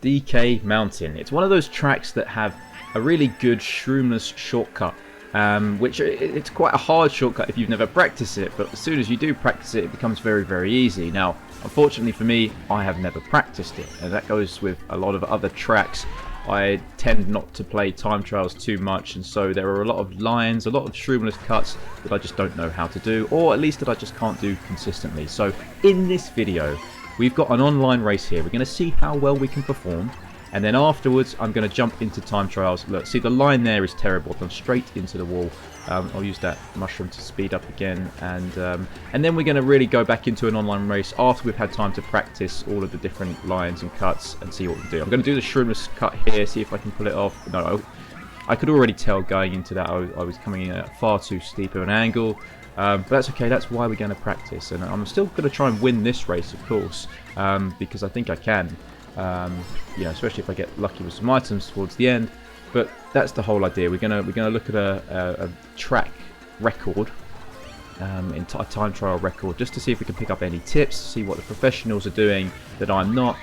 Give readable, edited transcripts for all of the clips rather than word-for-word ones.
DK Mountain. It's one of those tracks that have a really good shroomless shortcut, which it's quite a hard shortcut if you've never practiced it, but as soon as you do practice it, it becomes very, very easy. Now, unfortunately for me, I have never practiced it, and that goes with a lot of other tracks. I tend not to play time trials too much, and so there are a lot of lines, a lot of shroomless cuts that I just don't know how to do, or at least that I just can't do consistently. So in this video, we've got an online race here. We're going to see how well we can perform, and then afterwards I'm going to jump into time trials. Look, see, the line there is terrible. I've gone straight into the wall. I'll use that mushroom to speed up again, and then we're going to really go back into an online race after we've had time to practice all of the different lines and cuts and see what we can do. I'm going to do the shroomless cut here, see if I can pull it off. No, I could already tell going into that I was coming in at far too steep of an angle. But that's okay, that's why we're going to practice, and I'm still going to try and win this race, of course, because I think I can, especially if I get lucky with some items towards the end. But that's the whole idea. We're gonna look at a track record, a time trial record, just to see if we can pick up any tips, see what the professionals are doing that I'm not,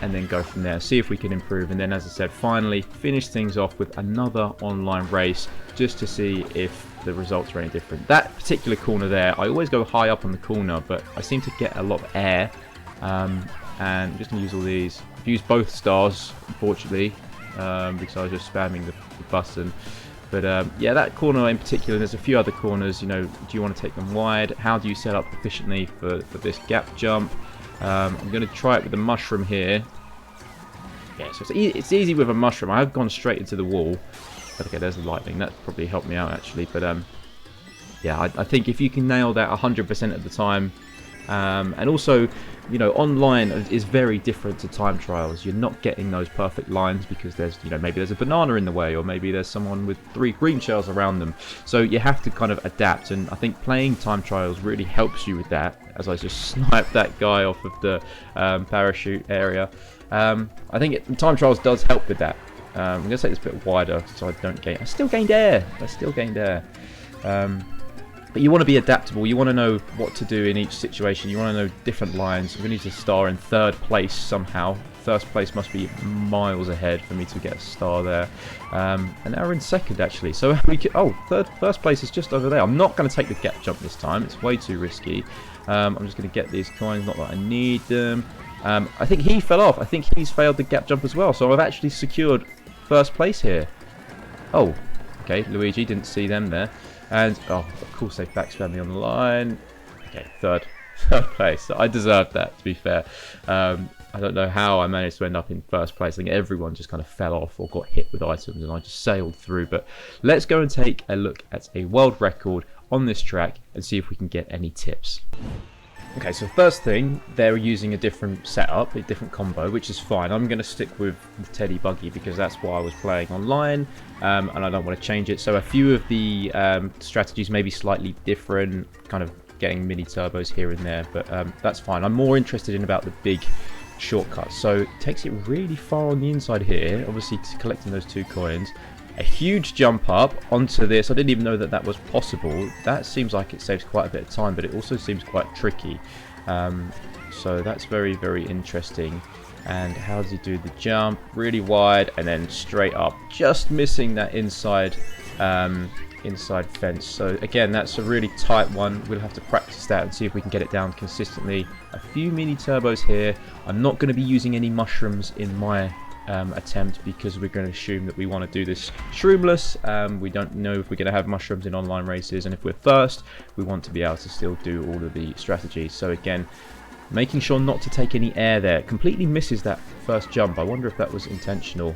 and then go from there, see if we can improve, and then, as I said, finally finish things off with another online race just to see if the results are any different. That particular corner there, I always go high up on the corner, but I seem to get a lot of air, and I'm just going to use all these. I've used both stars, unfortunately, because I was just spamming the button. But yeah, that corner in particular, there's a few other corners, do you want to take them wide? How do you set up efficiently for this gap jump? I'm going to try it with the mushroom here. Yeah, so it's easy with a mushroom. I have gone straight into the wall. But okay, there's the lightning. That probably helped me out, actually. But yeah, I think if you can nail that 100% of the time, and also, online is very different to time trials. You're not getting those perfect lines because there's, maybe there's a banana in the way, or maybe there's someone with 3 green shells around them. So you have to kind of adapt, and I think playing time trials really helps you with that. As I just sniped that guy off of the parachute area, I think time trials does help with that. I'm going to take this a bit wider so I don't gain. I still gained air. But you want to be adaptable. You want to know what to do in each situation. You want to know different lines. We need to star in 3rd place somehow. First place must be miles ahead for me to get a star there. And now we're in 2nd, actually. So we could, first place is just over there. I'm not going to take the gap jump this time. It's way too risky. I'm just going to get these coins. Not that I need them. I think he fell off. I think he's failed the gap jump as well. So I've actually secured 1st place here. Oh, okay. Luigi, didn't see them there. And, of course they backspam me on the line. Okay, third place. So I deserved that, to be fair. I don't know how I managed to end up in 1st place. I think everyone just kind of fell off or got hit with items, and I just sailed through. But let's go and take a look at a world record on this track and see if we can get any tips. Okay, so first thing, they're using a different setup, a different combo, which is fine. I'm going to stick with the Teddy Buggy because that's what I was playing online, and I don't want to change it. So a few of the strategies may be slightly different, kind of getting mini turbos here and there, but that's fine. I'm more interested in about the big shortcuts. So it takes it really far on the inside here, obviously collecting those 2 coins. A huge jump up onto this. I didn't even know that that was possible. That seems like it saves quite a bit of time, but it also seems quite tricky. So that's very, very interesting. And how does he do the jump? Really wide and then straight up, just missing that inside fence. So again, that's a really tight one. We'll have to practice that and see if we can get it down consistently. A few mini turbos here. I'm not going to be using any mushrooms in my attempt because we're going to assume that we want to do this shroomless. We don't know if we're going to have mushrooms in online races, and if we're first, we want to be able to still do all of the strategies. So again, making sure not to take any air there. Completely misses that 1st jump. I wonder if that was intentional.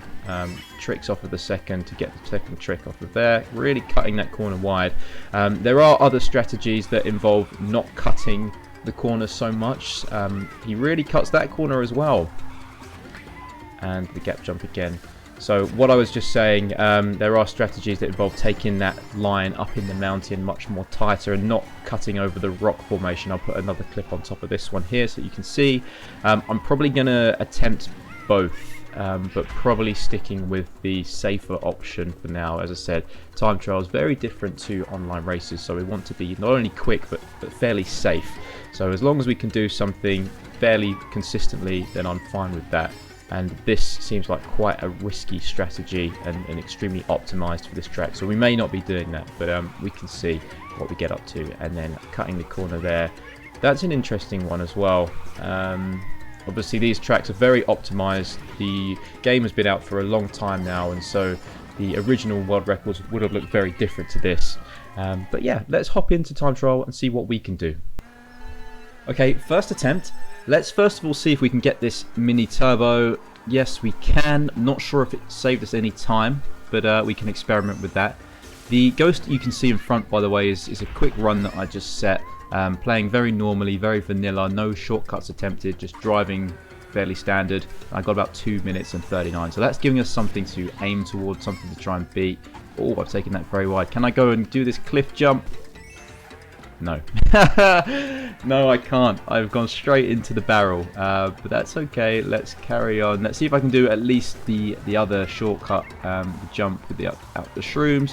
Tricks off of the 2nd to get the 2nd trick off of there. Really cutting that corner wide. There are other strategies that involve not cutting the corner so much. He really cuts that corner as well. And the gap jump again. So what I was just saying, there are strategies that involve taking that line up in the mountain much more tighter and not cutting over the rock formation. I'll put another clip on top of this one here so you can see. I'm probably going to attempt both, but probably sticking with the safer option for now. As I said, time trial is very different to online races, so we want to be not only quick but fairly safe. So as long as we can do something fairly consistently, then I'm fine with that. and this seems like quite a risky strategy and extremely optimized for this track, so we may not be doing that, but we can see what we get up to. And then cutting the corner there, that's an interesting one as well. Obviously these tracks are very optimized. The game has been out for a long time now, and so the original world records would have looked very different to this. But yeah, let's hop into time trial and see what we can do. Okay, first attempt. Let's first of all see if we can get this mini turbo. Yes, we can. Not sure if it saved us any time, but we can experiment with that. The ghost you can see in front, by the way, is a quick run that I just set. Playing very normally, very vanilla, no shortcuts attempted, just driving fairly standard. I got about 2 minutes and 39, so that's giving us something to aim towards, something to try and beat. Oh, I've taken that very wide. Can I go and do this cliff jump? No. No, I can't. I've gone straight into the barrel, but that's okay. Let's carry on. Let's see if I can do at least the other shortcut, the jump with the out the shrooms.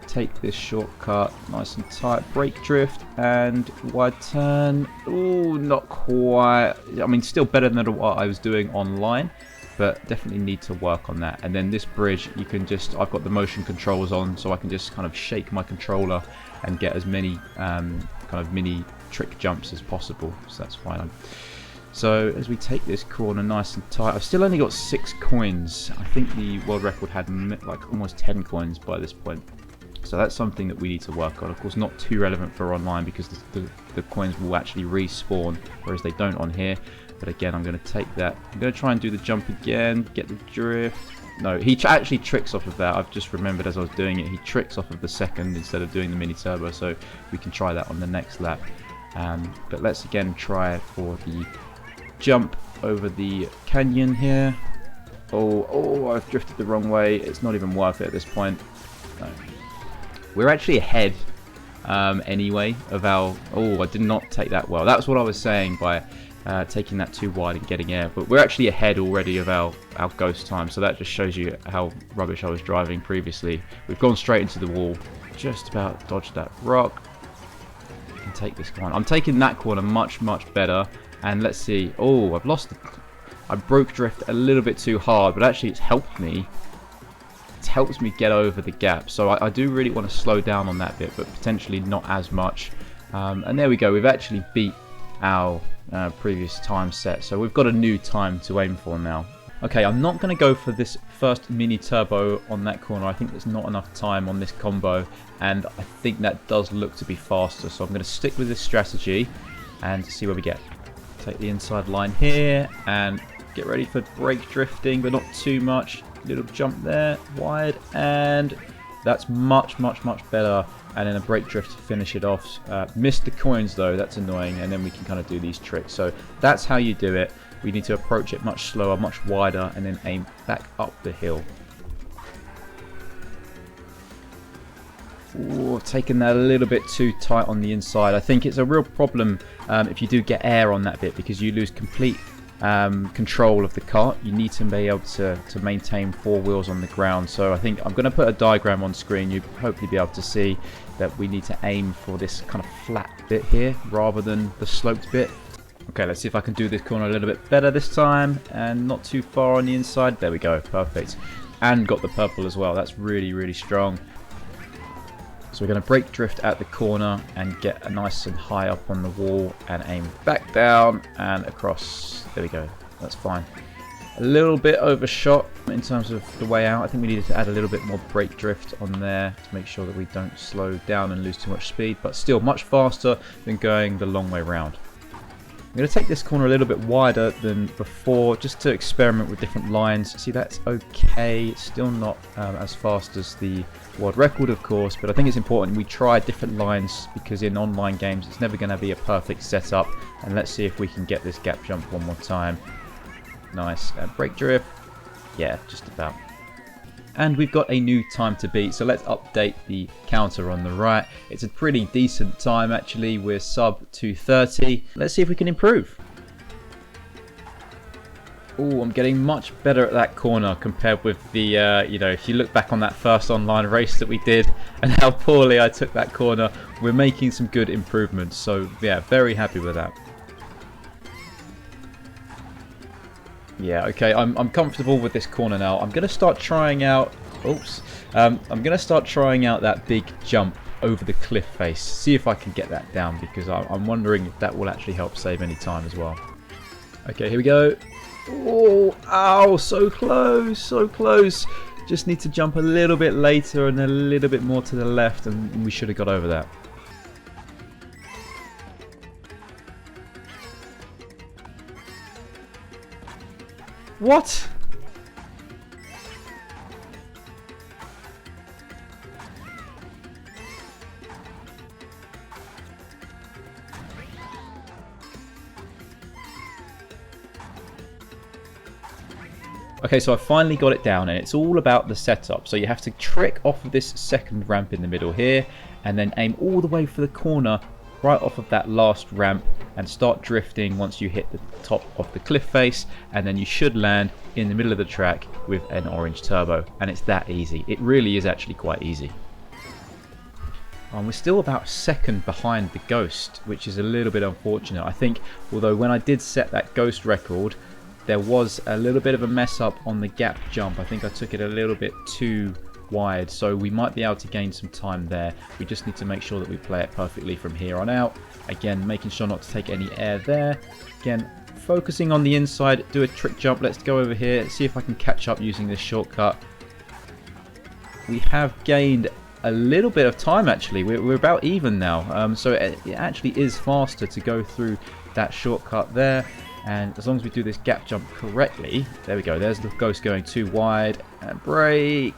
Take this shortcut nice and tight, brake drift and wide turn. Oh, not quite. I mean, still better than what I was doing online, but definitely need to work on that. And then this bridge, you can just, I've got the motion controls on, so I can just kind of shake my controller and get as many kind of mini trick jumps as possible, so that's fine. So as we take this corner nice and tight, I've still only got 6 coins. I think the world record had like almost 10 coins by this point. So that's something that we need to work on. Of course, not too relevant for online because the coins will actually respawn, whereas they don't on here. But again, I'm going to take that. I'm going to try and do the jump again, get the drift. No, he actually tricks off of that. I've just remembered as I was doing it, he tricks off of the second instead of doing the mini turbo. So we can try that on the next lap. But let's again try for the jump over the canyon here. Oh, I've drifted the wrong way. It's not even worth it at this point. No. We're actually ahead anyway of our... Oh, I did not take that well. That's what I was saying by taking that too wide and getting air. But we're actually ahead already of our ghost time. So that just shows you how rubbish I was driving previously. We've gone straight into the wall. Just about dodged that rock. I can take this corner. I'm taking that corner much, much better. And let's see. Oh, I've lost... I broke drift a little bit too hard. But actually it's helped me. Helps me get over the gap, so I do really want to slow down on that bit, but potentially not as much. And there we go, we've actually beat our previous time set, so we've got a new time to aim for now. Okay, I'm not going to go for this first mini turbo on that corner. I think there's not enough time on this combo, and I think that does look to be faster, so I'm going to stick with this strategy and see where we get. Take the inside line here and get ready for brake drifting, but not too much. Little jump there, wide, and that's much better. And then a brake drift to finish it off. Missed the coins though, that's annoying, and then we can kind of do these tricks. So that's how you do it. We need to approach it much slower, much wider, and then aim back up the hill. Ooh, taking that a little bit too tight on the inside. I think it's a real problem if you do get air on that bit, because you lose complete control of the kart. You need to be able to maintain 4 wheels on the ground. So I think I'm going to put a diagram on screen. You'll hopefully be able to see that we need to aim for this kind of flat bit here rather than the sloped bit. Okay, let's see if I can do this corner a little bit better this time and not too far on the inside. There we go, perfect. And got the purple as well. That's really strong. So we're going to brake drift at the corner and get a nice and high up on the wall and aim back down and across. There we go. That's fine. A little bit overshot in terms of the way out. I think we needed to add a little bit more brake drift on there to make sure that we don't slow down and lose too much speed, but still much faster than going the long way round. I'm going to take this corner a little bit wider than before just to experiment with different lines. See, that's okay. It's still not as fast as the world record, of course, but I think it's important we try different lines because in online games it's never going to be a perfect setup. And let's see if we can get this gap jump one more time. Nice. Brake drift. Yeah, just about. And we've got a new time to beat, so let's update the counter on the right. It's a pretty decent time actually, we're sub 2:30. Let's see if we can improve. Oh, I'm getting much better at that corner compared with the, you know, if you look back on that first online race that we did and how poorly I took that corner, we're making some good improvements. So yeah, very happy with that. Yeah, okay, I'm comfortable with this corner now. I'm going to start trying out... Oops. I'm going to start trying out that big jump over the cliff face. See if I can get that down, because I'm wondering if that will actually help save any time as well. Okay, here we go. Oh, ow, so close, so close. Just need to jump a little bit later and a little bit more to the left, and we should have got over that. What? Okay, so I finally got it down, and it's all about the setup. So you have to trick off of this second ramp in the middle here, and then aim all the way for the corner right off of that last ramp, and start drifting once you hit the top of the cliff face, and then you should land in the middle of the track with an orange turbo. And it's that easy. It really is actually quite easy. And we're still about a second behind the Ghost, which is a little bit unfortunate. I think, although when I did set that Ghost record, there was a little bit of a mess up on the gap jump. I think I took it a little bit too wide, so we might be able to gain some time there. We just need to make sure that we play it perfectly from here on out. Again, making sure not to take any air there. Again, focusing on the inside, do a trick jump. Let's go over here, see if I can catch up using this shortcut. We have gained a little bit of time actually. We're about even now, so it actually is faster to go through that shortcut there. And as long as we do this gap jump correctly, there we go, there's the Ghost going too wide, and brake,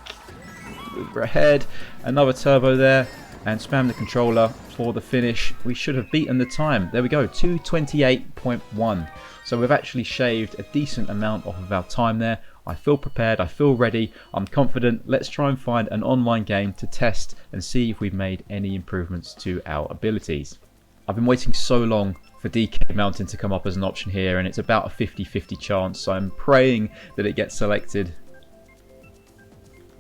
move ahead, another turbo there, and spam the controller for the finish. We should have beaten the time. There we go, 2:28.1. So we've actually shaved a decent amount off of our time there. I feel prepared, I feel ready, I'm confident. Let's try and find an online game to test and see if we've made any improvements to our abilities. I've been waiting so long for DK Mountain to come up as an option here, and it's about a 50-50 chance, so I'm praying that it gets selected.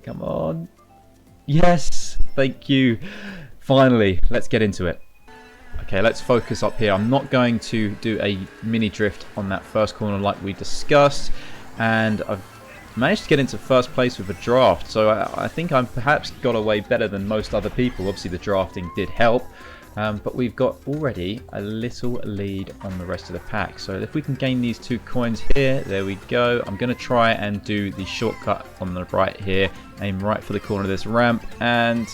Come on. Yes, thank you. Finally, let's get into it. Okay, let's focus up here. I'm not going to do a mini drift on that first corner like we discussed, and I've managed to get into first place with a draft, so I think I've perhaps got away better than most other people. Obviously the drafting did help. But we've got already a little lead on the rest of the pack. So if we can gain these 2 coins here, there we go. I'm going to try and do the shortcut on the right here. Aim right for the corner of this ramp. And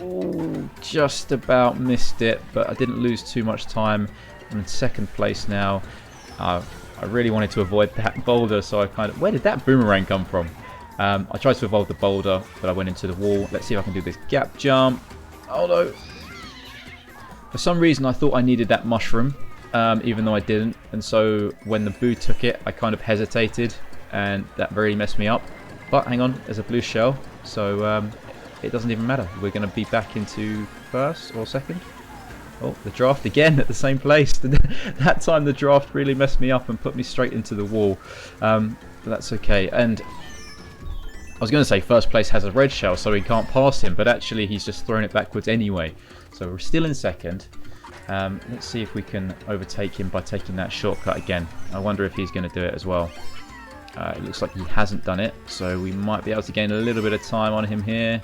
ooh, just about missed it. But I didn't lose too much time. I'm in second place now. I really wanted to avoid that boulder. So I kind of... Where did that boomerang come from? I tried to avoid the boulder, but I went into the wall. Let's see if I can do this gap jump. Oh no. For some reason I thought I needed that mushroom, even though I didn't, and so when the boo took it I kind of hesitated, and that really messed me up. But hang on, there's a blue shell, so it doesn't even matter. We're going to be back into first or second. Oh, the draft again at the same place. That time the draft really messed me up and put me straight into the wall, but that's okay. And I was going to say first place has a red shell, so he can't pass him, but actually he's just thrown it backwards anyway. So we're still in second. Let's see if we can overtake him by taking that shortcut again. I wonder if he's going to do it as well. It looks like he hasn't done it, so we might be able to gain a little bit of time on him here.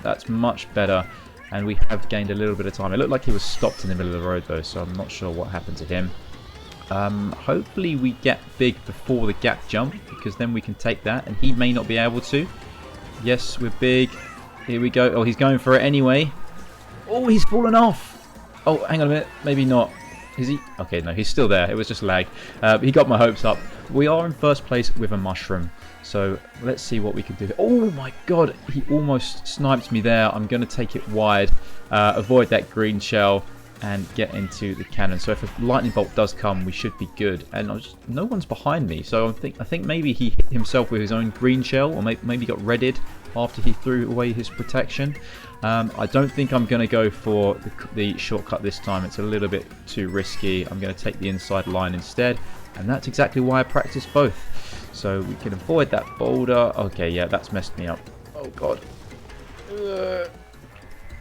That's much better, and we have gained a little bit of time. It looked like he was stopped in the middle of the road though, so I'm not sure what happened to him. Hopefully we get big before the gap jump, because then we can take that, and he may not be able to. Yes, we're big. Here we go. Oh, he's going for it anyway. Oh, he's fallen off. Oh, hang on a minute. Maybe not. Is he? Okay, no, he's still there. It was just lag. He got my hopes up. We are in first place with a mushroom. So let's see what we can do. Oh my god, he almost sniped me there. I'm going to take it wide, avoid that green shell, and get into the cannon. So if a lightning bolt does come, we should be good. And no one's behind me, so I think maybe he hit himself with his own green shell, or maybe got redded after he threw away his protection. I don't think I'm going to go for the shortcut this time. It's a little bit too risky. I'm going to take the inside line instead, and that's exactly why I practice both. So we can avoid that boulder. Okay, yeah, that's messed me up. Oh god.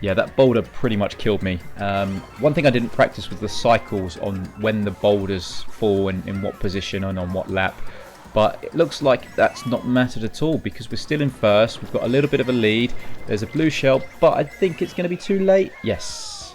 Yeah, that boulder pretty much killed me. One thing I didn't practice was the cycles on when the boulders fall and in what position and on what lap. but it looks like that's not mattered at all because we're still in first. We've got a little bit of a lead. There's a blue shell, but I think it's going to be too late. Yes.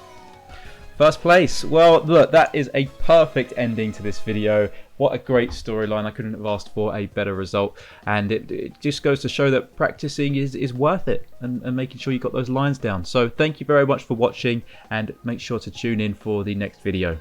First place. Well, look, that is a perfect ending to this video. What a great storyline. I couldn't have asked for a better result. And it just goes to show that practicing is worth it and making sure you got those lines down. So thank you very much for watching and make sure to tune in for the next video.